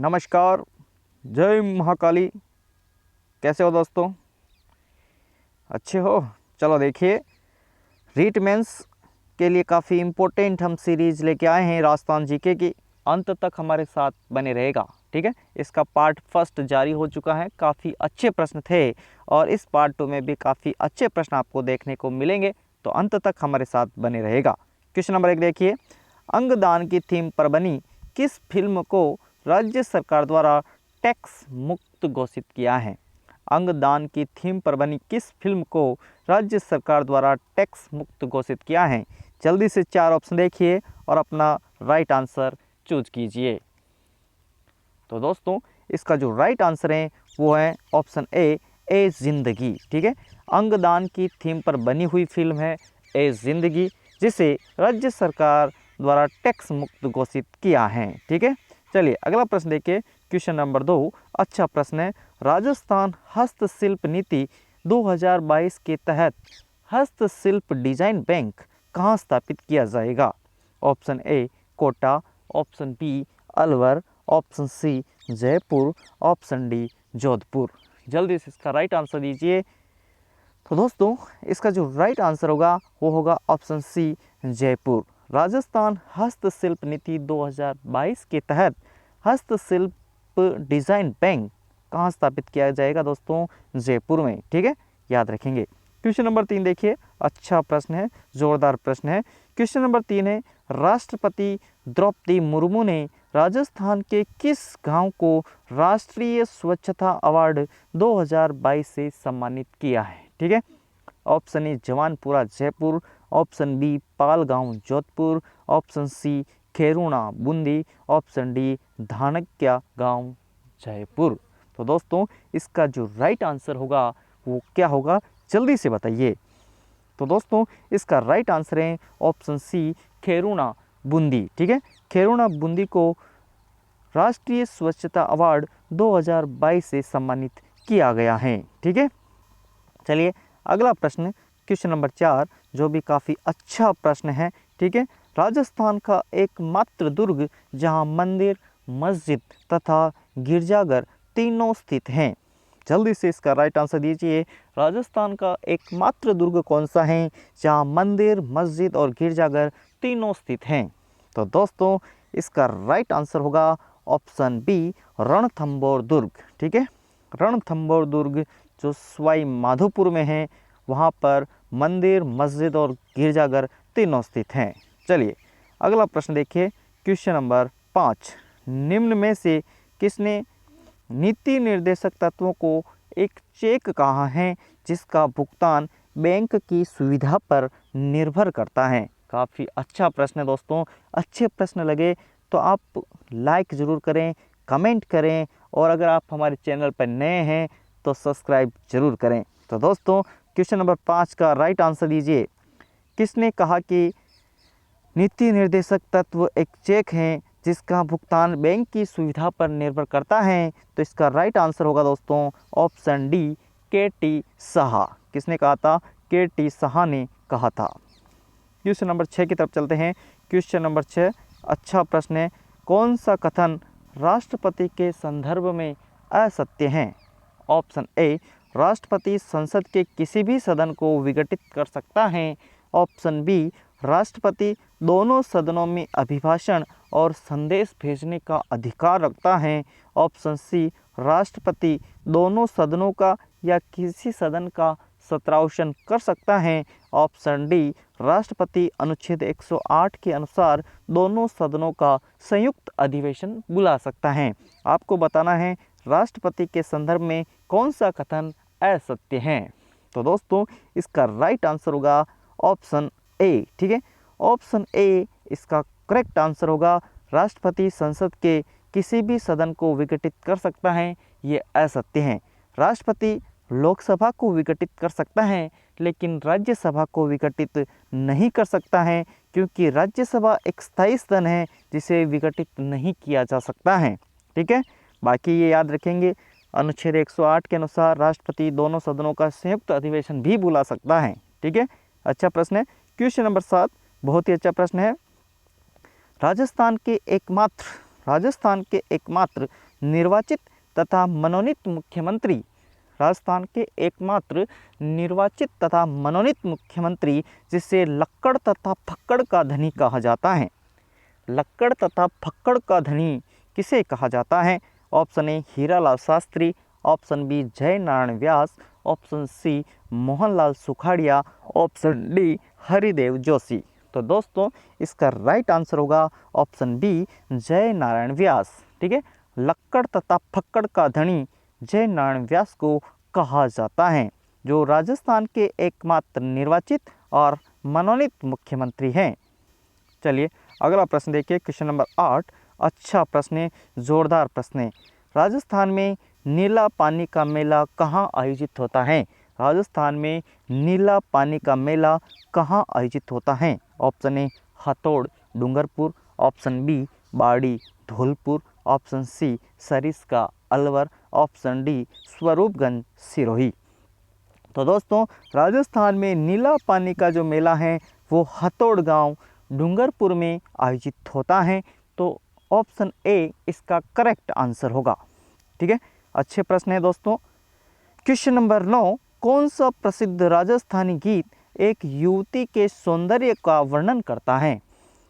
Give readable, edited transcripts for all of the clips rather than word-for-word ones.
नमस्कार, जय महाकाली। कैसे हो दोस्तों? अच्छे हो? चलो देखिए, रीट मेंस के लिए काफ़ी इम्पोर्टेंट हम सीरीज़ लेके आए हैं राजस्थान जीके की। अंत तक हमारे साथ बने रहेगा, ठीक है। इसका पार्ट फर्स्ट जारी हो चुका है, काफ़ी अच्छे प्रश्न थे और इस पार्ट 2 में भी काफ़ी अच्छे प्रश्न आपको देखने को मिलेंगे, तो अंत तक हमारे साथ बने रहेगा। क्वेश्चन नंबर 1 देखिए, अंगदान की थीम पर बनी किस फिल्म को राज्य सरकार द्वारा टैक्स मुक्त घोषित किया है? अंगदान की थीम पर बनी किस फिल्म को राज्य सरकार द्वारा टैक्स मुक्त घोषित किया है? जल्दी से 4 ऑप्शन देखिए और अपना राइट आंसर चूज कीजिए। तो दोस्तों, इसका जो राइट आंसर है वो है ऑप्शन ए जिंदगी, ठीक है। अंगदान की थीम पर बनी हुई फिल्म है ए जिंदगी, जिसे राज्य सरकार द्वारा टैक्स मुक्त घोषित किया है, ठीक है। चलिए अगला प्रश्न देखिए, क्वेश्चन नंबर 2। अच्छा प्रश्न है, राजस्थान हस्तशिल्प नीति 2022 के तहत हस्तशिल्प डिजाइन बैंक कहाँ स्थापित किया जाएगा? Option A Kota, option B Alwar, option C Jaipur, option D Jodhpur. जल्दी से इसका राइट आंसर दीजिए। तो दोस्तों, इसका जो राइट आंसर होगा वो होगा ऑप्शन सी जयपुर। राजस्थान हस्तशिल्प नीति 2022 के तहत हस्तशिल्प डिजाइन बैंक कहाँ स्थापित किया जाएगा दोस्तों? जयपुर में, ठीक है, याद रखेंगे। क्वेश्चन नंबर 3 देखिए, अच्छा प्रश्न है, जोरदार प्रश्न है। क्वेश्चन नंबर 3 है, राष्ट्रपति द्रौपदी मुर्मू ने राजस्थान के किस गांव को राष्ट्रीय स्वच्छता अवार्ड 2022 से सम्मानित किया है? ठीक है, option A Jawanpura Jaipur, option B Palgaon Jodhpur, option C Kheruna Bundi, option D Dhanakya गांव जयपुर। तो दोस्तों, इसका जो राइट आंसर होगा वो क्या होगा, जल्दी से बताइए। तो दोस्तों, इसका राइट आंसर है ऑप्शन सी खेरुणा बूंदी, ठीक है। खेरुणा बूंदी को राष्ट्रीय स्वच्छता अवार्ड 2022 से सम्मानित किया गया है, ठीक है। चलिए अगला प्रश्न, क्वेश्चन नंबर 4, जो भी काफ़ी अच्छा प्रश्न है, ठीक है। राजस्थान का एकमात्र दुर्ग जहां मंदिर, मस्जिद तथा गिरजाघर तीनों स्थित हैं। जल्दी से इसका राइट आंसर दीजिए। राजस्थान का एकमात्र दुर्ग कौन सा है जहां मंदिर, मस्जिद और गिरजाघर तीनों स्थित हैं? तो दोस्तों, इसका राइट आंसर होगा ऑप्शन बी रणथंभौर दुर्ग, ठीक है। रणथंभौर दुर्ग जो सवाई माधोपुर में है, वहाँ पर मंदिर, मस्जिद और गिरजाघर तीनों स्थित हैं। चलिए अगला प्रश्न देखिए, क्वेश्चन नंबर 5। निम्न में से किसने नीति निर्देशक तत्वों को एक चेक कहा है जिसका भुगतान बैंक की सुविधा पर निर्भर करता है? काफ़ी अच्छा प्रश्न है दोस्तों। अच्छे प्रश्न लगे तो आप लाइक ज़रूर करें, कमेंट करें और अगर आप हमारे चैनल पर नए हैं तो सब्सक्राइब जरूर करें। तो दोस्तों, क्वेश्चन नंबर 5 का राइट आंसर दीजिए। किसने कहा कि नीति निर्देशक तत्व एक चेक है जिसका भुगतान बैंक की सुविधा पर निर्भर करता है? तो इसका राइट आंसर होगा दोस्तों ऑप्शन डी के.टी. साहा। किसने कहा था? के.टी. साहा ने कहा था। क्वेश्चन नंबर 6 की तरफ चलते हैं। क्वेश्चन नंबर 6 अच्छा प्रश्न है। कौन सा कथन राष्ट्रपति के संदर्भ में असत्य है? ऑप्शन ए राष्ट्रपति संसद के किसी भी सदन को विघटित कर सकता है, ऑप्शन बी राष्ट्रपति दोनों सदनों में अभिभाषण और संदेश भेजने का अधिकार रखता है, ऑप्शन सी राष्ट्रपति दोनों सदनों का या किसी सदन का सत्रावसान कर सकता है, ऑप्शन डी राष्ट्रपति अनुच्छेद 108 के अनुसार दोनों सदनों का संयुक्त अधिवेशन बुला सकता है। आपको बताना है राष्ट्रपति के संदर्भ में कौन सा कथन असत्य है। तो दोस्तों, इसका राइट आंसर होगा ऑप्शन ए, ठीक है। ऑप्शन ए इसका करेक्ट आंसर होगा। राष्ट्रपति संसद के किसी भी सदन को विघटित कर सकता है, ये असत्य है। राष्ट्रपति लोकसभा को विघटित कर सकता है लेकिन राज्यसभा को विघटित नहीं कर सकता है, क्योंकि राज्यसभा एक स्थायी सदन है जिसे विघटित नहीं किया जा सकता है, ठीक है। बाकी ये याद रखेंगे, अनुच्छेद 108 के अनुसार राष्ट्रपति दोनों सदनों का संयुक्त अधिवेशन भी बुला सकता है, ठीक है। अच्छा प्रश्न है। क्वेश्चन नंबर 7 बहुत ही अच्छा प्रश्न है। राजस्थान के एकमात्र राजस्थान के एकमात्र निर्वाचित तथा मनोनीत मुख्यमंत्री, राजस्थान के एकमात्र निर्वाचित तथा मनोनीत मुख्यमंत्री जिसे लक्कड़ तथा फक्कड़ का धनी कहा जाता है। लक्कड़ तथा फक्कड़ का धनी किसे कहा जाता है? Option A Hiralal Shastri, option B Jai Narayan Vyas, option C Mohanlal Sukhadia, option D Haridev Joshi. तो दोस्तों इसका राइट आंसर होगा ऑप्शन बी जय नारायण व्यास। ठीक है, लक्कड़ तथा फक्कड़ का धनी जय नारायण व्यास को कहा जाता है, जो राजस्थान के एकमात्र निर्वाचित और मनोनीत मुख्यमंत्री हैं। चलिए अगला प्रश्न देखिए, क्वेश्चन नंबर 8। अच्छा प्रश्न है, जोरदार प्रश्न है। राजस्थान में नीला पानी का मेला कहाँ आयोजित होता है? राजस्थान में नीला पानी का मेला कहाँ आयोजित होता है? Option A Hathod Dungarpur, option B Bari Dholpur, option C Sariska Alwar, option D Swaroopganj Sirohi. तो दोस्तों राजस्थान में नीला पानी का जो मेला है वो हथौड़ गांव डूंगरपुर में आयोजित होता है। तो ऑप्शन ए इसका करेक्ट आंसर होगा। ठीक है, अच्छे प्रश्न है दोस्तों। Question number 9। कौन सा प्रसिद्ध राजस्थानी गीत एक युवती के सौंदर्य का वर्णन करता है?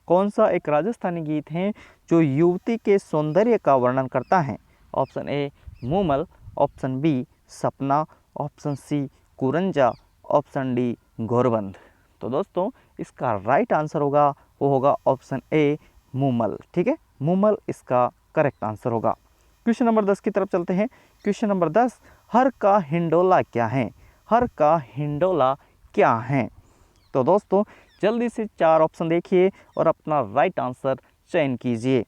कौन सा एक राजस्थानी गीत है जो युवती के सौंदर्य का वर्णन करता है? Option A Moomal, option B Sapna, option C Kuranja, option D Gorband. तो दोस्तों इसका राइट आंसर होगा वो होगा ऑप्शन ए मूमल। ठीक है, मूमल इसका करेक्ट आंसर होगा। क्वेश्चन नंबर 10 की तरफ चलते हैं। क्वेश्चन नंबर 10, हर का हिंडोला क्या है? हर का हिंडोला क्या है? तो दोस्तों जल्दी से 4 ऑप्शन देखिए और अपना राइट आंसर चयन कीजिए।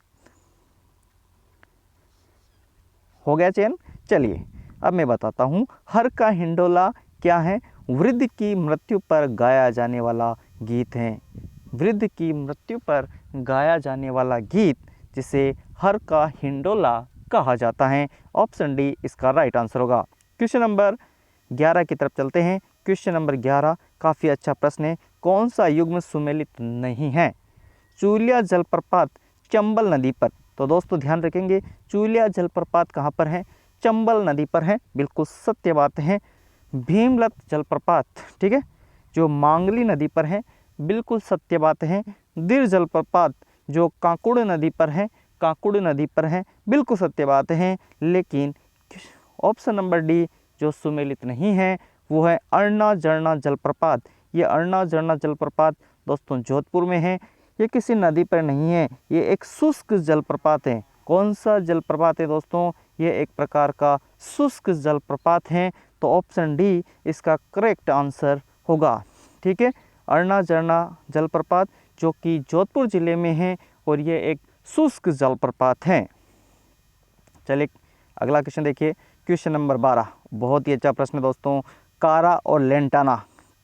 हो गया चयन? चलिए अब मैं बताता हूँ। हर का हिंडोला क्या है? वृद्ध की मृत्यु पर गाया जाने वाला गीत है। वृद्ध की मृत्यु पर गाया जाने वाला गीत जिसे हर का हिंडोला कहा जाता है। ऑप्शन डी इसका राइट आंसर होगा। क्वेश्चन नंबर 11 की तरफ चलते हैं। क्वेश्चन नंबर 11 काफ़ी अच्छा प्रश्न है। कौन सा युग्म सुमेलित नहीं है? चूलिया जलप्रपात चंबल नदी पर। तो दोस्तों ध्यान रखेंगे, चूलिया जलप्रपात कहाँ पर है? चंबल नदी पर है, बिल्कुल सत्य बात है। भीमलत जलप्रपात, ठीक है, जो मांगली नदी पर है, बिल्कुल सत्य बात है। दिर जलप्रपात जो कांकुड़ नदी पर है, कांकुड़ नदी पर है, बिल्कुल सत्य बात है। लेकिन ऑप्शन नंबर डी जो सुमेलित नहीं है वो है अरना झरना जलप्रपात। ये अरना झरना जलप्रपात दोस्तों जोधपुर में है। ये किसी नदी पर नहीं है, ये एक शुष्क जलप्रपात है। कौन सा जलप्रपात है दोस्तों? ये एक प्रकार का शुष्क जलप्रपात है। तो ऑप्शन डी इसका करेक्ट आंसर होगा। ठीक है, अरना झरना जलप्रपात जो कि जोधपुर जिले में है और ये एक शुष्क जलप्रपात है। चलिए अगला क्वेश्चन देखिए। क्वेश्चन नंबर 12 बहुत ही अच्छा प्रश्न है दोस्तों। कारा और लेंटाना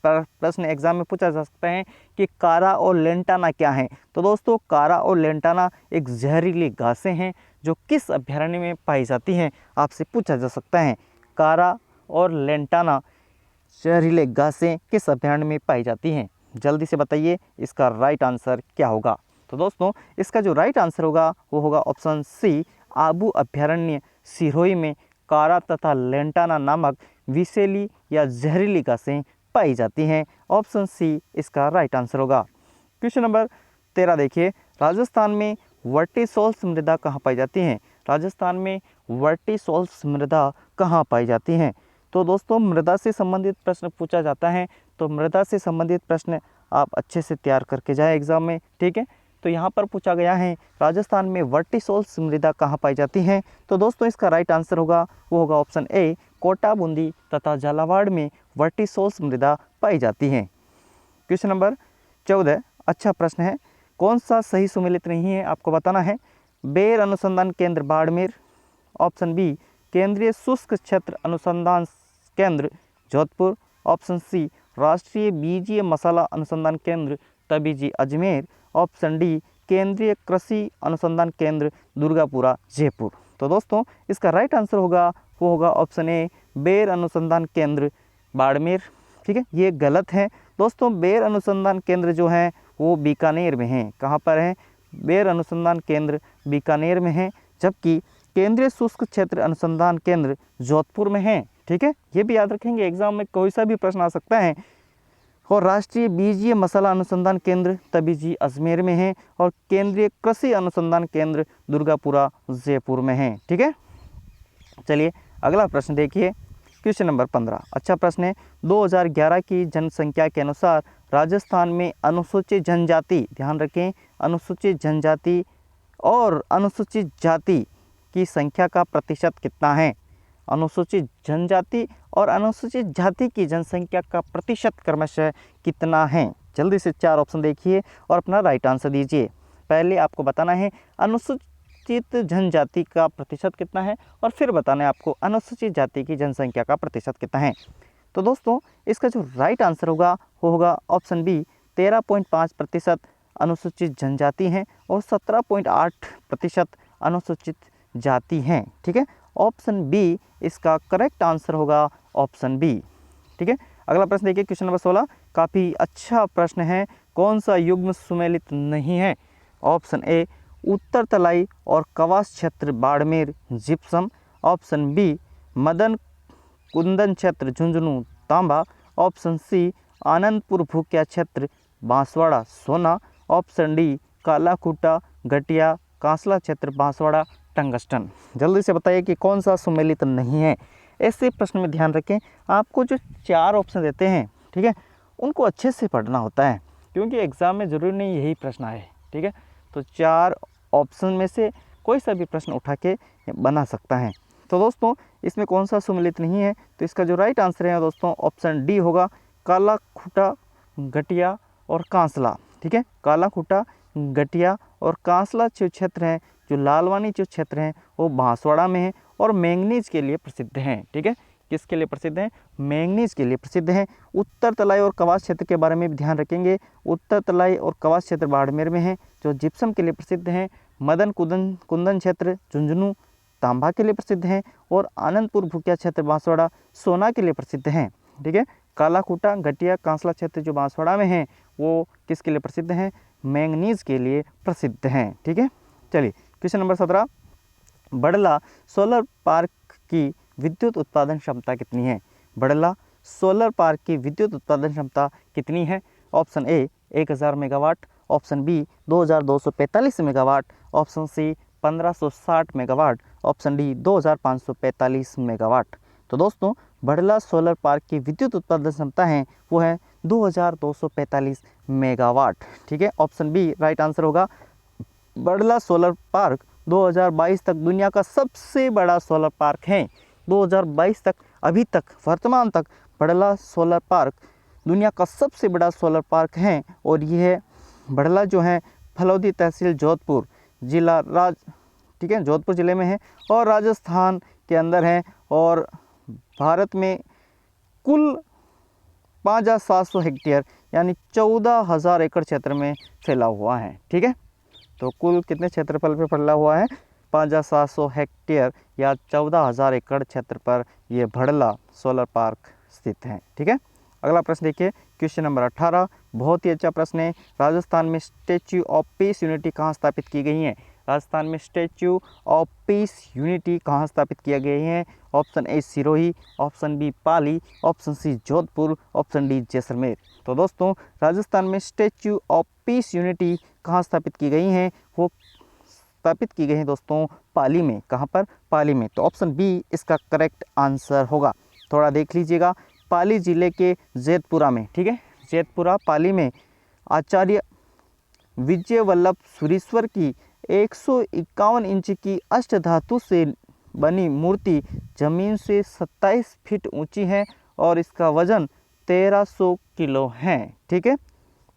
पर प्रश्न एग्जाम में पूछा जा सकता है कि कारा और लेंटाना क्या है। तो दोस्तों कारा और लेंटाना एक जहरीली घासें हैं जो किस अभ्यारण्य में पाई जाती हैं, आपसे पूछा जा सकता है। कारा और लेंटाना जहरीले घासें किस अभ्यारण्य में पाई जाती हैं? जल्दी से बताइए इसका राइट आंसर क्या होगा। तो दोस्तों इसका जो राइट आंसर होगा वो होगा ऑप्शन सी आबू अभ्यारण्य सिरोही में कारा तथा लेंटाना नामक विषैली या जहरीली घासें पाई जाती हैं। ऑप्शन सी इसका राइट आंसर होगा। क्वेश्चन नंबर 13 देखिए। राजस्थान में वर्टिसोल्स मृदा कहाँ पाई जाती हैं? राजस्थान में वर्टिसोल्स मृदा कहाँ पाई जाती हैं? तो दोस्तों मृदा से संबंधित प्रश्न पूछा जाता है, तो मृदा से संबंधित प्रश्न आप अच्छे से तैयार करके जाए एग्जाम में। ठीक है, तो यहाँ पर पूछा गया है राजस्थान में वर्टिसोल्स मृदा कहाँ पाई जाती हैं। तो दोस्तों इसका राइट आंसर होगा वो होगा ऑप्शन ए कोटा बूंदी तथा झालावाड़ में वर्टिसोल्स मृदा पाई जाती हैं। क्वेश्चन नंबर 14 अच्छा प्रश्न है। कौन सा सही सुमेलित नहीं है आपको बताना है। बेर अनुसंधान केंद्र बाड़मेर, ऑप्शन बी केंद्रीय शुष्क क्षेत्र अनुसंधान केंद्र जोधपुर, ऑप्शन सी राष्ट्रीय बीजीय मसाला अनुसंधान केंद्र तबीजी अजमेर, ऑप्शन डी केंद्रीय कृषि अनुसंधान केंद्र दुर्गापुरा जयपुर। तो दोस्तों इसका राइट आंसर होगा वो होगा ऑप्शन ए बेर अनुसंधान केंद्र बाड़मेर। ठीक है, ये गलत है दोस्तों। बेर अनुसंधान केंद्र जो है वो बीकानेर में है। कहाँ पर है? बेर अनुसंधान केंद्र बीकानेर में है, जबकि केंद्रीय शुष्क क्षेत्र अनुसंधान केंद्र जोधपुर में है। ठीक है, ये भी याद रखेंगे, एग्जाम में कोई सा भी प्रश्न आ सकता है। और राष्ट्रीय बीजीय मसाला अनुसंधान केंद्र तबीजी अजमेर में है, और केंद्रीय कृषि अनुसंधान केंद्र दुर्गापुरा जयपुर में है। ठीक है, चलिए अगला प्रश्न देखिए, क्वेश्चन नंबर 15। अच्छा प्रश्न है, 2011 की जनसंख्या के अनुसार राजस्थान में अनुसूचित जनजाति, ध्यान रखें, अनुसूचित जनजाति और अनुसूचित जाति की संख्या का प्रतिशत कितना है। अनुसूचित जनजाति और अनुसूचित जाति की जनसंख्या का प्रतिशत क्रमशः कितना है। जल्दी से 4 ऑप्शन देखिए और अपना राइट आंसर दीजिए। पहले आपको बताना है अनुसूचित जनजाति का प्रतिशत कितना है, और फिर बताना है आपको अनुसूचित जाति की जनसंख्या का प्रतिशत कितना है। तो दोस्तों इसका जो राइट आंसर होगा वो होगा ऑप्शन बी, 13.5% अनुसूचित जनजाति हैं और 17.8% अनुसूचित जाति हैं। ठीक है, ऑप्शन बी इसका करेक्ट आंसर होगा, ऑप्शन बी। ठीक है, अगला प्रश्न देखिए, क्वेश्चन नंबर 16। काफ़ी अच्छा प्रश्न है, कौन सा युग्म सुमेलित नहीं है। ऑप्शन ए उत्तर तलाई और कवास क्षेत्र बाड़मेर जिप्सम, ऑप्शन बी मदन कुंदन क्षेत्र झुंझुनू तांबा, ऑप्शन सी आनंदपुर भूकिया क्षेत्र बांसवाड़ा सोना, ऑप्शन डी कालाकुटा घटिया कांसला क्षेत्र बांसवाड़ा टंगस्टन। जल्दी से बताइए कि कौन सा सुमेलित नहीं है। ऐसे प्रश्न में ध्यान रखें, आपको जो 4 ऑप्शन देते हैं, ठीक है, उनको अच्छे से पढ़ना होता है, क्योंकि एग्ज़ाम में ज़रूरी नहीं यही प्रश्न आए। ठीक है, तो 4 ऑप्शन में से कोई सा भी प्रश्न उठा के बना सकता है। तो दोस्तों इसमें कौन सा सुमेलित नहीं है, तो इसका जो राइट आंसर है दोस्तों ऑप्शन डी होगा, कालाखुटा घटिया और कांसला। ठीक है, कालाखुटा घटिया और कांसला जो क्षेत्र हैं, जो लालवानी जो क्षेत्र हैं, वो बांसवाड़ा में है और मैंगनीज के लिए प्रसिद्ध हैं। ठीक है, किसके लिए प्रसिद्ध हैं, मैंगनीज के लिए प्रसिद्ध हैं। उत्तर तलाई और कवास क्षेत्र के बारे में भी ध्यान रखेंगे, उत्तर तलाई और कवास क्षेत्र बाड़मेर में है, जो जिप्सम के लिए प्रसिद्ध हैं। मदन कुंदन क्षेत्र झुंझुनू तांबा के लिए प्रसिद्ध हैं, और आनंदपुर भूकिया क्षेत्र बांसवाड़ा सोना के लिए प्रसिद्ध हैं। ठीक है, कालाकुटा घटिया कांसला क्षेत्र जो बांसवाड़ा में है, वो किसके लिए प्रसिद्ध हैं, मैंगनीज के लिए प्रसिद्ध हैं। ठीक है, चलिए question number 17। Bhadla solar park की विद्युत उत्पादन क्षमता कितनी है। बड़ला सोलर पार्क की विद्युत उत्पादन क्षमता कितनी है। Option A 1000 megawatt, option B 2245 megawatt, option C 1560 megawatt, option D 2545 megawatt. तो दोस्तों बड़ला सोलर पार्क की विद्युत उत्पादन क्षमता है वो है 2245 मेगावाट। ठीक है, ऑप्शन बी राइट आंसर होगा। बड़ला सोलर पार्क 2022 तक दुनिया का सबसे बड़ा सोलर पार्क है। 2022 तक, अभी तक, वर्तमान तक बड़ला सोलर पार्क दुनिया का सबसे बड़ा सोलर पार्क है, और यह बड़ला जो है फलौदी तहसील जोधपुर जिला ठीक है, जोधपुर ज़िले में है और राजस्थान के अंदर है, और भारत में कुल 5700 हेक्टेयर यानी 14,000 एकड़ क्षेत्र में फैला हुआ है। ठीक है, तो कुल कितने क्षेत्रफल पे फैला हुआ है, 5700 हेक्टेयर या 14,000 एकड़ क्षेत्र पर यह बड़ला सोलर पार्क स्थित है। ठीक है, अगला प्रश्न देखिए, क्वेश्चन नंबर 18। बहुत ही अच्छा प्रश्न है। राजस्थान में स्टैच्यू ऑफ पीस यूनिटी कहाँ स्थापित की गई है। राजस्थान में स्टैच्यू ऑफ पीस यूनिटी कहाँ स्थापित किया गए हैं। Option A Sirohi, option B Pali, option C Jodhpur, option D Jaisalmer. तो दोस्तों राजस्थान में स्टैच्यू ऑफ पीस यूनिटी कहाँ स्थापित की गई हैं, वो स्थापित की गई हैं दोस्तों पाली में। कहाँ पर, पाली में। तो ऑप्शन बी इसका करेक्ट आंसर होगा। थोड़ा देख लीजिएगा, पाली जिले के जैतपुरा में, ठीक है, जैतपुरा पाली में आचार्य विजय वल्लभ सुरीश्वर की 151 इंच की अष्टधातु से बनी मूर्ति जमीन से 27 फीट ऊंची है और इसका वजन 1300 किलो है। ठीक है,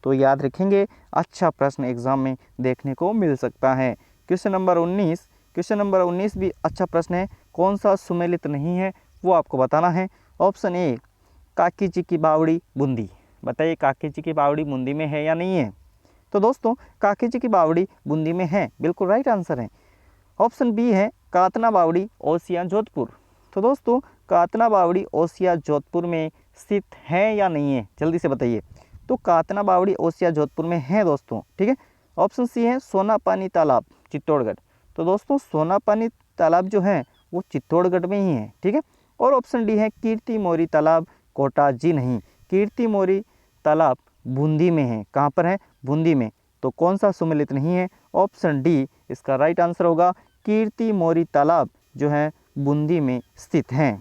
तो याद रखेंगे, अच्छा प्रश्न एग्जाम में देखने को मिल सकता है। Question number 19। क्वेश्चन नंबर 19 भी अच्छा प्रश्न है। कौन सा सुमेलित नहीं है वो आपको बताना है। ऑप्शन ए काकी जी की बावड़ी बूंदी। बताइए काकी जी की बावड़ी बूंदी में है या नहीं है। तो दोस्तों काकी जी की बावड़ी बूंदी में है, बिल्कुल राइट आंसर है। ऑप्शन बी है कातना बावड़ी ओसिया जोधपुर। तो दोस्तों कातना बावड़ी ओसिया जोधपुर में स्थित है या नहीं है, जल्दी से बताइए। तो कातना बावड़ी ओसिया जोधपुर में है दोस्तों। ठीक है, ऑप्शन सी है सोनापानी तालाब चित्तौड़गढ़। तो दोस्तों सोनापानी तालाब जो है वो चित्तौड़गढ़ में ही है, ठीक है। और ऑप्शन डी है कीर्ति मोरी तालाब कोटा। जी नहीं, कीर्ति मोरी तालाब बूंदी में है। कहाँ पर है? बूंदी में। तो कौन सा सुमेलित नहीं है? ऑप्शन डी इसका राइट आंसर होगा। कीर्ति मोरी तालाब जो है बूंदी में स्थित हैं।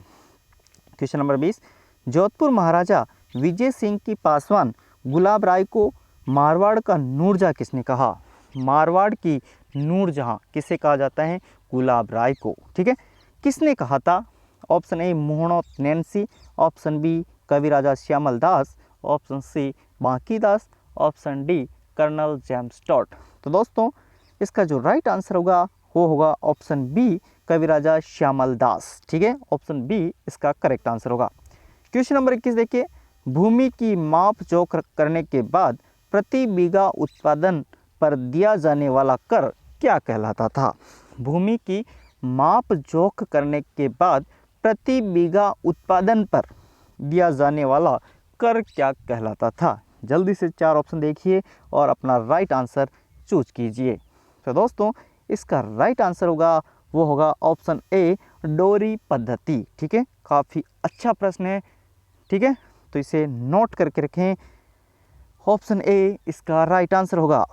क्वेश्चन नंबर 20, जोधपुर महाराजा विजय सिंह की पासवान गुलाब राय को मारवाड़ का नूरजहां किसने कहा? मारवाड़ की नूरजहां किसे कहा जाता है? गुलाब राय को, ठीक है। किसने कहा था? Option A Mohnot Nainsi, option B Kaviraja Shyamal Das, option C Bankidas, option D colonel James Tod. तो दोस्तों इसका जो राइट आंसर होगा वो होगा ऑप्शन बी कविराजा श्यामल दास, ठीक है। ऑप्शन बी इसका करेक्ट आंसर होगा। क्वेश्चन नंबर 21 देखिए, भूमि की माप जोख करने के बाद प्रति बीघा उत्पादन पर दिया जाने वाला कर क्या कहलाता था? भूमि की माप जोख करने के बाद प्रति बीघा उत्पादन पर दिया जाने वाला कर क्या कहलाता था? जल्दी से 4 ऑप्शन देखिए और अपना राइट आंसर चूज कीजिए। तो दोस्तों इसका राइट आंसर होगा वो होगा ऑप्शन ए डोरी पद्धति, ठीक है। काफ़ी अच्छा प्रश्न है, ठीक है, तो इसे नोट करके रखें। ऑप्शन ए इसका राइट आंसर होगा।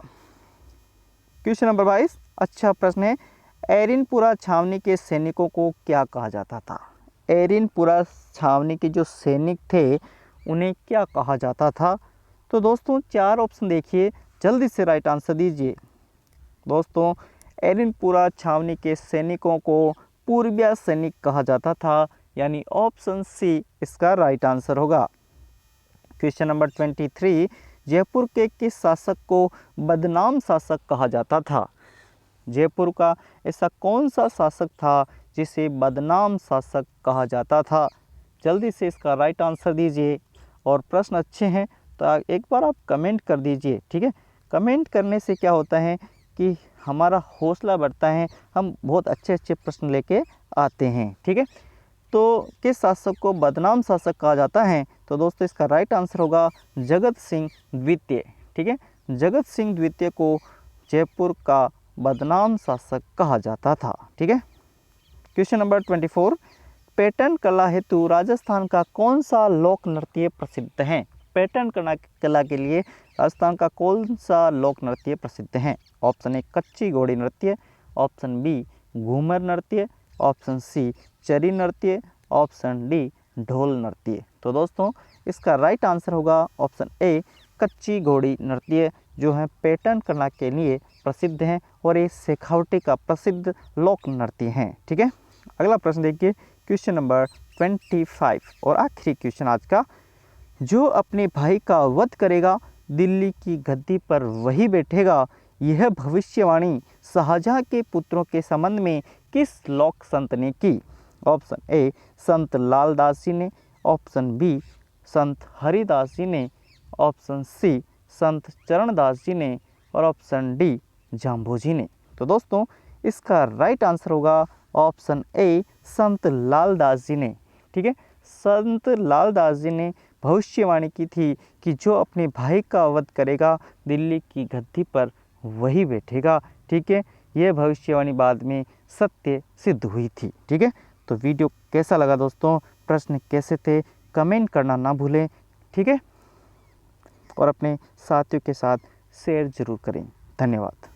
क्वेश्चन नंबर 22 अच्छा प्रश्न है, एरिनपुरा छावनी के सैनिकों को क्या कहा जाता था? एरिनपुरा छावनी के जो सैनिक थे उन्हें क्या कहा जाता था? तो दोस्तों 4 ऑप्शन देखिए, जल्दी से राइट आंसर दीजिए। दोस्तों एरिनपुरा छावनी के सैनिकों को पूर्विया सैनिक कहा जाता था, यानी ऑप्शन सी इसका राइट आंसर होगा। क्वेश्चन नंबर 23, जयपुर के किस शासक को बदनाम शासक कहा जाता था? जयपुर का ऐसा कौन सा शासक था जिसे बदनाम शासक कहा जाता था? जल्दी से इसका राइट आंसर दीजिए। और प्रश्न अच्छे हैं तो एक बार आप कमेंट कर दीजिए, ठीक है। कमेंट करने से क्या होता है कि हमारा हौसला बढ़ता है, हम बहुत अच्छे अच्छे प्रश्न लेके आते हैं, ठीक है। तो किस शासक को बदनाम शासक कहा जाता है? तो दोस्तों इसका राइट आंसर होगा जगत सिंह द्वितीय, ठीक है। जगत सिंह द्वितीय को जयपुर का बदनाम शासक कहा जाता था, ठीक है। क्वेश्चन नंबर 24, पैटर्न कला हेतु राजस्थान का कौन सा लोक नृत्य प्रसिद्ध है? पैटर्न कला के लिए राजस्थान का कौन सा लोक नृत्य प्रसिद्ध है? ऑप्शन ए कच्ची घोड़ी नृत्य, ऑप्शन बी घूमर नृत्य, ऑप्शन सी चरी नृत्य, ऑप्शन डी ढोल नृत्य। तो दोस्तों इसका राइट आंसर होगा ऑप्शन ए कच्ची घोड़ी नृत्य, जो है पैटर्न कला के लिए प्रसिद्ध हैं और ये शेखावटी का प्रसिद्ध लोक नृत्य हैं, ठीक है। अगला प्रश्न देखिए, क्वेश्चन नंबर 25 और आखिरी क्वेश्चन आज का, जो अपने भाई का वध करेगा दिल्ली की गद्दी पर वही बैठेगा, यह भविष्यवाणी शाहजहां के पुत्रों के संबंध में किस लोक संत ने की? ऑप्शन ए संत लालदास जी ने, ऑप्शन बी संत हरिदास जी ने, ऑप्शन सी संत चरणदास जी ने और ऑप्शन डी जाम्बोजी ने। तो दोस्तों इसका राइट आंसर होगा ऑप्शन ए संत लालदास जी ने, ठीक है। संत लालदास जी ने भविष्यवाणी की थी कि जो अपने भाई का वध करेगा दिल्ली की गद्दी पर वही बैठेगा, ठीक है। यह भविष्यवाणी बाद में सत्य सिद्ध हुई थी, ठीक है। तो वीडियो कैसा लगा दोस्तों, प्रश्न कैसे थे, कमेंट करना ना भूलें, ठीक है। और अपने साथियों के साथ शेयर जरूर करें। धन्यवाद।